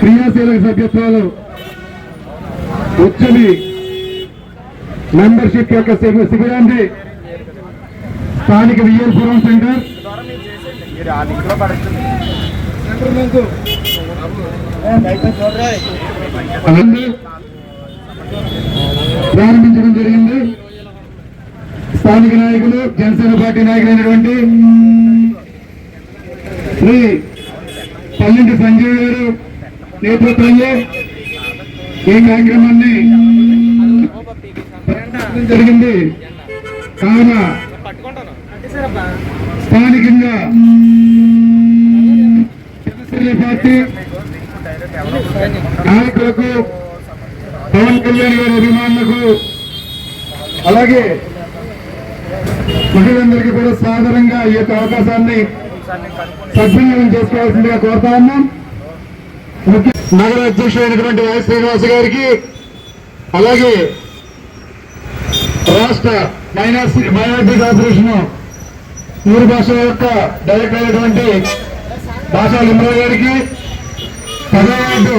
క్రియాశీలక సభ్యత్వాలు ఉద్యమి మెంబర్షిప్ యొక్క శిబిరాన్ని స్థానిక వియ్యపురం సెంటర్ ప్రారంభించడం జరిగింది. స్థానిక నాయకులు జనసేన పార్టీ నాయకులైనటువంటి శ్రీ పల్లింటి సంజయ్ గారు నేతృత్వంలో ఈ కార్యక్రమాన్ని జరిగింది. కావున స్థానికంగా జనసేన పార్టీ నాయకులకు, పవన్ కళ్యాణ్ గారి అభిమానులకు, అలాగే మహిళలందరికీ కూడా సాధారణంగా ఈ యొక్క అవకాశాన్ని సద్వినియోగం చేసుకోవాల్సిందిగా కోరుతా ఉన్నాం. నగర అధ్యక్షుడైనటువంటి వై శ్రీనివాస్ గారికి, అలాగే రాష్ట్ర మైనారిటీ కార్పొరేషన్ 3 భాషల యొక్క డైరెక్టర్ అయినటువంటి భాషా లిమ్రా గారికి, 10వ వార్డు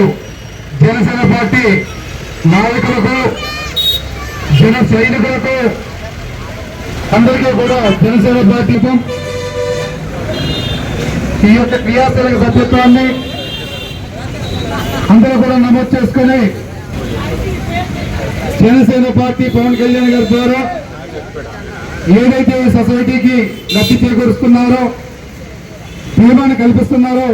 జనసేన పార్టీ నాయకులకు, జన సైనికులకు అందరికీ కూడా జనసేన పార్టీ ఈ యొక్క క్రియాశీలక సభ్యత్వాన్ని అందరూ కూడా నమోదు చేసుకుని జనసేన పార్టీ పవన్ కళ్యాణ్ గారి ద్వారా ఏదైతే ఈ సొసైటీకి లబ్ధి చేకూరుస్తున్నారో, నియమాన్ని కల్పిస్తున్నారో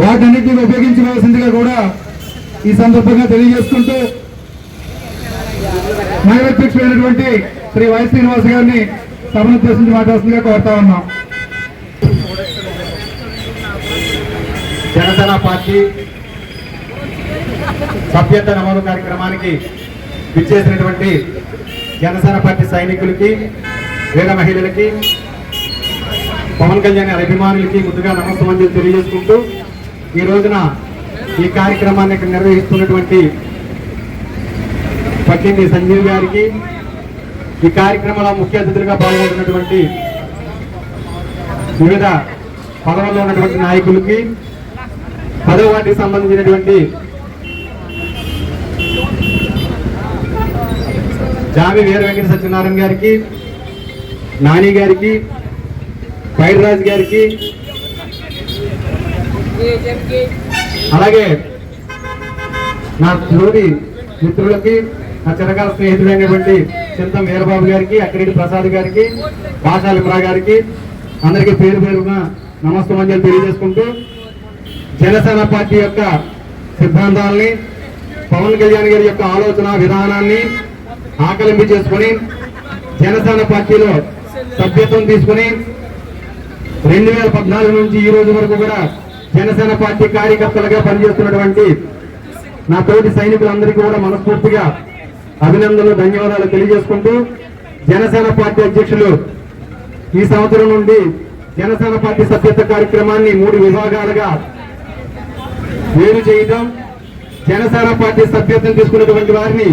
వాటన్నిటిని ఉపయోగించవలసిందిగా కూడా ఈ సందర్భంగా తెలియజేసుకుంటూ నగర అధ్యక్షుడైనటువంటి శ్రీ వై శ్రీనివాస్ గారిని సభను ఉద్దేశించి మాట్లాడుతుందిగా కోరుతా ఉన్నాం. జనసేన పార్టీ సభ్యత్వ నమోదు కార్యక్రమానికి విచ్చేసినటువంటి జనసేన పార్టీ సైనికులకి, వేద మహిళలకి, పవన్ కళ్యాణ్ అభిమానులకి ముందుగా నమస్కారం తెలియజేసుకుంటూ ఈ రోజున ఈ కార్యక్రమాన్ని నిర్వహిస్తున్నటువంటి పట్టింది సంజీవ్ గారికి, ఈ కార్యక్రమంలో ముఖ్య అతిథులుగా పాల్గొంటున్నటువంటి వివిధ పదవుల్లో ఉన్నటువంటి నాయకులకి, 10వ వార్డుకి సంబంధించినటువంటి జామి వీర వెంకట సత్యనారాయణ గారికి, నాని గారికి, పైడిరాజు గారికి, అలాగే నా తోటి మిత్రులకి, నా చిరకాల స్నేహితుడైనటువంటి చింతం వీరబాబు గారికి, అక్కిరెడ్డి ప్రసాద్ గారికి, భాషా లిమ్రా గారికి అందరికీ పేరు పేరున నమస్కారం తెలియజేసుకుంటూ జనసేన పార్టీ యొక్క సిద్ధాంతాలని, పవన్ కళ్యాణ్ గారి యొక్క ఆలోచన విధానాన్ని ఆకలింపు చేసుకుని జనసేన పార్టీలో సభ్యత్వం తీసుకుని 2014 నుంచి ఈ రోజు వరకు కూడా జనసేన పార్టీ కార్యకర్తలుగా పనిచేస్తున్నటువంటి నా తోటి సైనికులందరికీ కూడా మనస్ఫూర్తిగా అభినందనలు, ధన్యవాదాలు తెలియజేసుకుంటూ జనసేన పార్టీ అధ్యక్షులు ఈ సంవత్సరం నుండి జనసేన పార్టీ సభ్యత్వ కార్యక్రమాన్ని 3 విభాగాలుగా వేరు చేయటం, జనసేన పార్టీ సభ్యత్వం తీసుకున్నటువంటి వారిని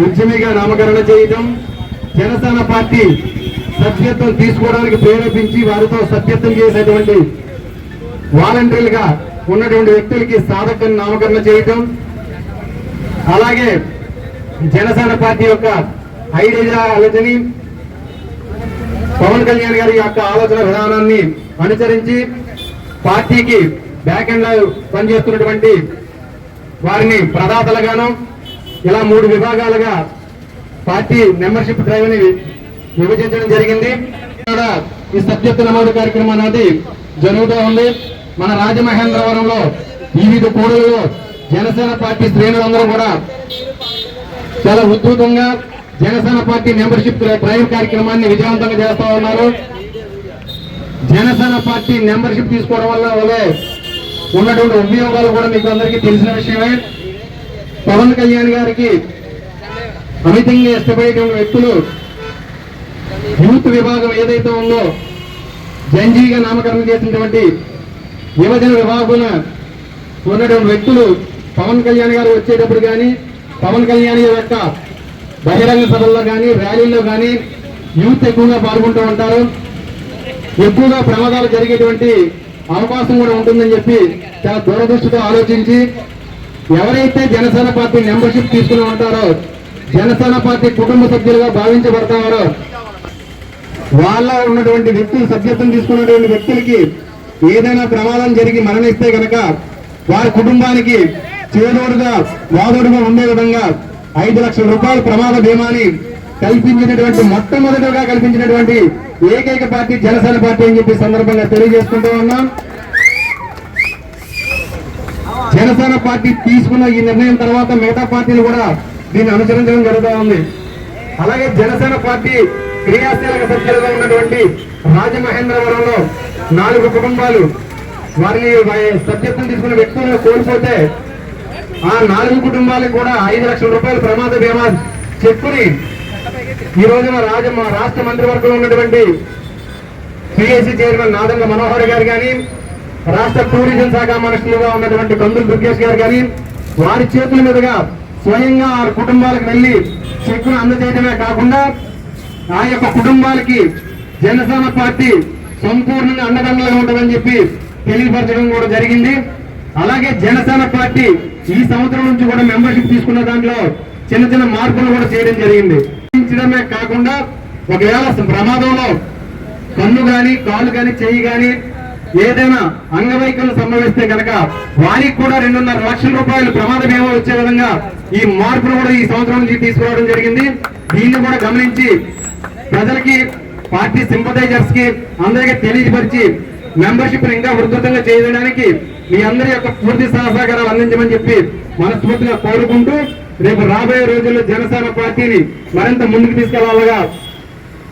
ఉద్యమిగా నామకరణ చేయటం, జనసేన పార్టీ సభ్యత్వం తీసుకోవడానికి ప్రేరేపించి వారితో సభ్యత్వం చేసేటువంటి వాలంటీర్లుగా ఉన్నటువంటి వ్యక్తులకి సాధకని నామకరణ చేయటం, అలాగే జనసేన పార్టీ యొక్క ఐడియాలజీని, పవన్ కళ్యాణ్ గారి యొక్క ఆలోచన విధానాన్ని అనుసరించి పార్టీకి బ్యాక్ ఎండ్ లో పనిచేస్తున్నటువంటి వారిని ప్రదాతలుగాను ఇలా 3 విభాగాలుగా పార్టీ మెంబర్షిప్ డ్రైవ్ ని విభజించడం జరిగింది. ఈ సభ్యత్వ నమోదు కార్యక్రమం అనేది జరుగుతూ ఉంది. మన రాజమహేంద్రవరంలో వివిధ కూడలలో జనసేన పార్టీ శ్రేణులందరూ కూడా చాలా ఉధృతంగా జనసేన పార్టీ మెంబర్షిప్ డ్రైవ్ కార్యక్రమాన్ని విజయవంతంగా చేస్తా ఉన్నారు. జనసేన పార్టీ మెంబర్షిప్ తీసుకోవడం వల్ల ఉన్నటువంటి ఉపయోగాలు కూడా మీకు అందరికీ తెలిసిన విషయమే. పవన్ కళ్యాణ్ గారికి అమితంగా ఇష్టపడేటువంటి వ్యక్తులు యూత్ విభాగం ఏదైతే ఉందో జంజీగా నామకరణం చేసినటువంటి యువజన విభాగం ఉన్నటువంటి వ్యక్తులు పవన్ కళ్యాణ్ గారు వచ్చేటప్పుడు కానీ, పవన్ కళ్యాణ్ యొక్క బహిరంగ సభల్లో కానీ, ర్యాలీల్లో కానీ యూత్ ఎక్కువగా పాల్గొంటూ ఉంటారు. ఎక్కువగా ప్రమాదాలు జరిగేటువంటి అవకాశం కూడా ఉంటుందని చెప్పి చాలా దూరదృష్టితో ఆలోచించి ఎవరైతే జనసేన పార్టీ మెంబర్షిప్ తీసుకుని ఉంటారో, జనసేన పార్టీ కుటుంబ సభ్యులుగా భావించబడతారో, వాళ్ళ ఉన్నటువంటి వ్యక్తులు సభ్యత్వం తీసుకున్నటువంటి వ్యక్తులకి ఏదైనా ప్రమాదం జరిగి మరణిస్తే గనక వారి కుటుంబానికి చేదోడుగా వాదోడుగా ఉండే విధంగా 5 లక్షల రూపాయల ప్రమాద బీమాని కల్పించినటువంటి మొట్టమొదటిగా కల్పించినటువంటి ఏకైక పార్టీ జనసేన పార్టీ అని చెప్పి సందర్భంగా తెలియజేసుకుంటూ ఉన్నాం. జనసేన పార్టీ తీసుకున్న ఈ నిర్ణయం తర్వాత మిగతా పార్టీలు కూడా దీన్ని అనుసరించడం జరుగుతూ ఉంది. అలాగే జనసేన పార్టీ క్రియాశీలక సభ్యులుగా ఉన్నటువంటి రాజమహేంద్రవరంలో 4 కుటుంబాలు వారిని సభ్యత్వం తీసుకున్న వ్యక్తులను కోల్పోతే ఆ 4 కుటుంబాలకు కూడా 5 లక్షల రూపాయల ప్రమాద బీమా చెక్కుని ఈ రోజున రాష్ట్ర మంత్రివర్గంలో ఉన్నటువంటి పిఎస్సి చైర్మన్ నాదంగ మనోహర్ గారు కానీ, రాష్ట్ర టూరిజం శాఖ మంత్రులుగా ఉన్నటువంటి కందుల దుర్గేష్ గారు కానీ వారి చేతుల మీదుగా స్వయంగా ఆ కుటుంబాలకు వెళ్లి చెక్కును అందజేయడమే కాకుండా ఆ యొక్క కుటుంబాలకి జనసేన పార్టీ సంపూర్ణంగా అండదండలుగా ఉంటుందని చెప్పి తెలియపరచడం కూడా జరిగింది. అలాగే జనసేన పార్టీ ఈ సంవత్సరం నుంచి కూడా మెంబర్షిప్ తీసుకున్న దాంట్లో చిన్న చిన్న మార్పులు కూడా చేయడం జరిగింది. కాకుండా ఒకవేళ ప్రమాదంలో కన్ను గాని, కాలు గాని, చెయ్యి గాని ఏదైనా అంగవైకల్యం సంభవిస్తే కనుక వారికి కూడా 2.5 లక్షల రూపాయలు ప్రమాద బీమా వచ్చే విధంగా ఈ మార్పులు కూడా ఈ సంవత్సరం నుంచి తీసుకురావడం జరిగింది. దీన్ని కూడా గమనించి ప్రజలకి, పార్టీ సింపథైజర్స్ కి అందరికీ తెలియపరిచి మెంబర్షిప్ ఇంకా ఉధృతంగా చేయడానికి మీ అందరి యొక్క పూర్తి సహకారాలు అందించమని చెప్పి మనస్ఫూర్తిగా కోరుకుంటూ రేపు రాబోయే రోజుల్లో జనసేన పార్టీని మరింత ముందుకు తీసుకెళ్లాలని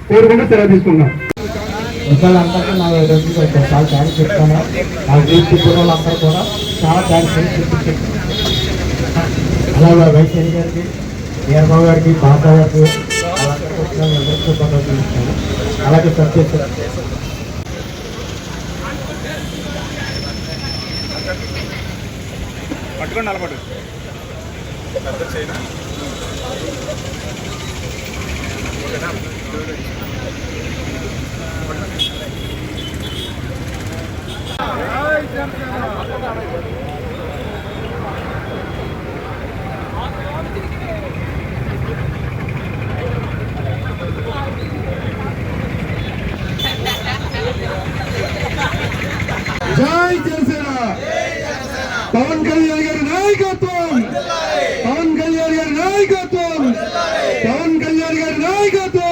కోరుకుంటూ సెలవు తీసుకున్నాం. అందరికీ నా చాలా థ్యాంక్స్ చెప్తాను. నా వీటి పిల్లలందరూ కూడా చాలా థ్యాంక్స్ చెప్పించారు. అలాగే వైద్య గారికి, వీరబాబు గారికి, బాబా గారికి అలాగే సత్య పట్టుకోండి అలవాటు జై జనసేన. పవన్ కళ్యాణ్ గారి నాయకత్వం, పవన్ కళ్యాణ్ గారి నాయకత్వం, పవన్ కళ్యాణ్ గారి నాయకత్వం.